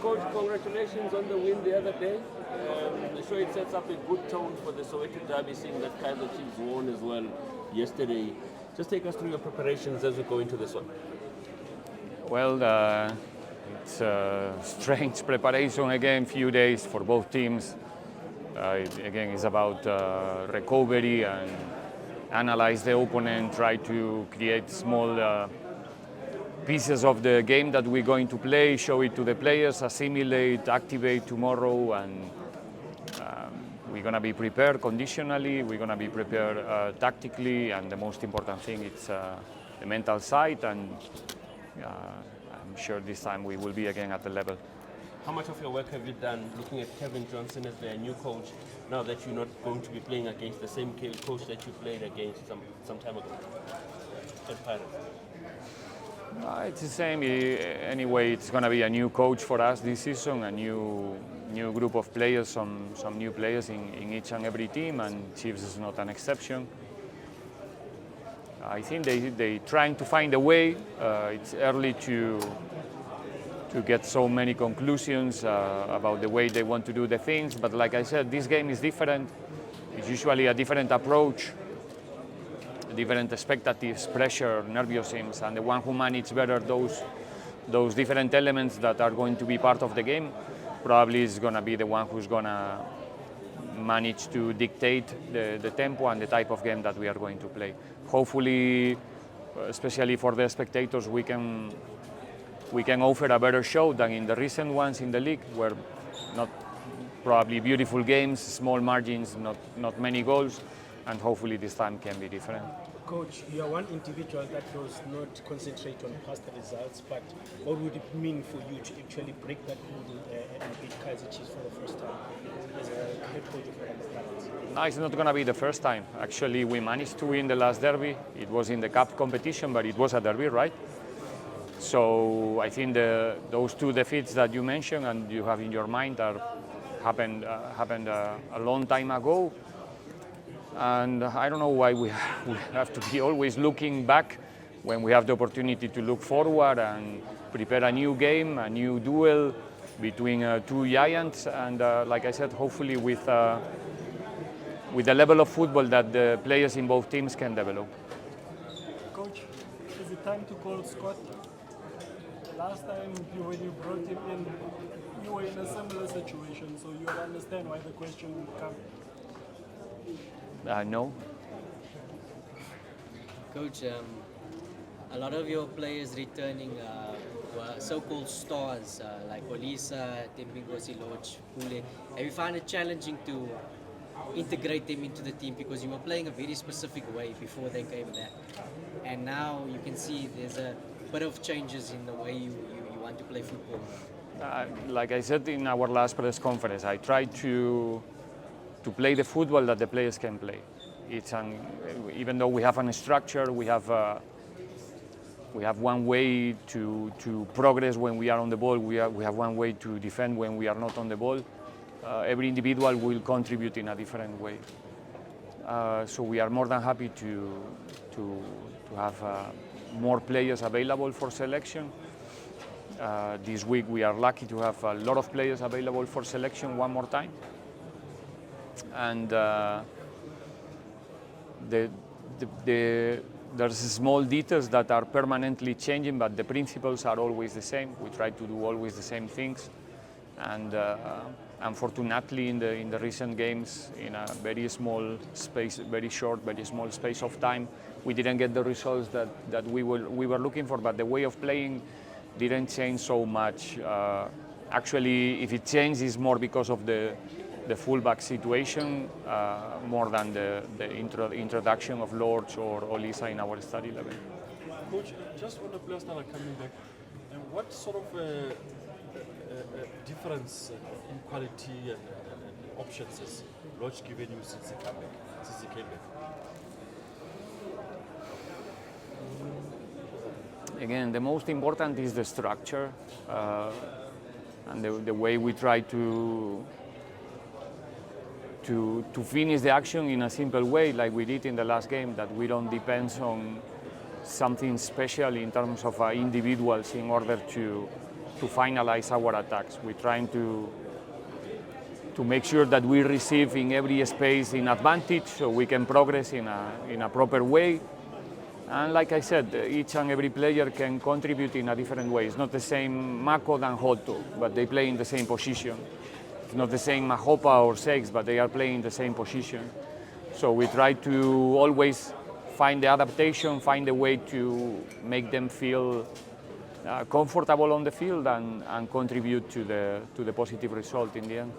Coach, congratulations on the win the other day. I'm sure it sets up a good tone for the Soweto Derby, seeing that Kaizer Chiefs won as well yesterday. Just take us through your preparations as we go into this one. Well, it's a strange preparation again, few days for both teams. Again, it's about recovery and analyze the opponent, try to create small pieces of the game that we're going to play, show it to the players, assimilate, activate tomorrow, and we're going to be prepared conditionally, we're going to be prepared tactically, and the most important thing is the mental side, and I'm sure this time we will be again at the level. How much of your work have you done looking at Kevin Johnson as their new coach, now that you're not going to be playing against the same coach that you played against some time ago at Pirates? It's the same. Anyway, it's going to be a new coach for us this season, a new group of players, some new players in each and every team, and Chiefs is not an exception. I think they trying to find a way. It's early to get so many conclusions about the way they want to do the things, but like I said, this game is different. It's usually a different approach, different expectations, pressure, nervousness, and the one who manages better those different elements that are going to be part of the game probably is going to be the one who's going to manage to dictate the tempo and the type of game that we are going to play. Hopefully, especially for the spectators, we can offer a better show than in the recent ones in the league, where not probably beautiful games, small margins, not many goals, and hopefully this time can be different. Coach, you are one individual that does not concentrate on past results, but what would it mean for you to actually break that rule and beat Kaizer Chiefs for the first time as a head coach of the? No, it's not going to be the first time. Actually, we managed to win the last derby. It was in the cup competition, but it was a derby, right? So I think those two defeats that you mentioned and you have in your mind happened a long time ago. And I don't know why we have to be always looking back when we have the opportunity to look forward and prepare a new game, a new duel between two giants. And like I said, hopefully with the level of football that the players in both teams can develop. Coach, is it time to call Scott? Last time when you brought him in, you were in a similar situation, so you will understand why the question would come. No. Coach, a lot of your players returning were so-called stars like Olisa, Tempingosi, Lorch, Pule. Have you found it challenging to integrate them into the team, because you were playing a very specific way before they came back, and now you can see there's a bit of changes in the way you want to play football? Like I said in our last press conference, I try to play the football that the players can play. Even though we have a structure, we have one way to progress when we are on the ball. We have one way to defend when we are not on the ball. Every individual will contribute in a different way. So we are more than happy to have more players available for selection. This week we are lucky to have a lot of players available for selection one more time. And there's small details that are permanently changing, but the principles are always the same. We try to do always the same things. And unfortunately, in the recent games, in a very small space, very short, very small space of time, we didn't get the results that we were looking for. But the way of playing didn't change so much. Actually, if it changed, it's more because of the fullback situation, more than the introduction of Lorch or Olisa in our study level. Coach, just when the players that are coming back, what sort of difference in quality and options has Lorch given you since he came back? Again, the most important is the structure and the way we try to finish the action in a simple way, like we did in the last game, that we don't depend on something special in terms of individuals in order to to finalize our attacks. We're trying to make sure that we receive in every space in advantage so we can progress in a proper way. And like I said, each and every player can contribute in a different way. It's not the same Mako than Hoto, but they play in the same position. It's not the same Mahopa or Seix, but they are playing the same position. So we try to always find the adaptation, find a way to make them feel comfortable on the field and contribute to the positive result in the end.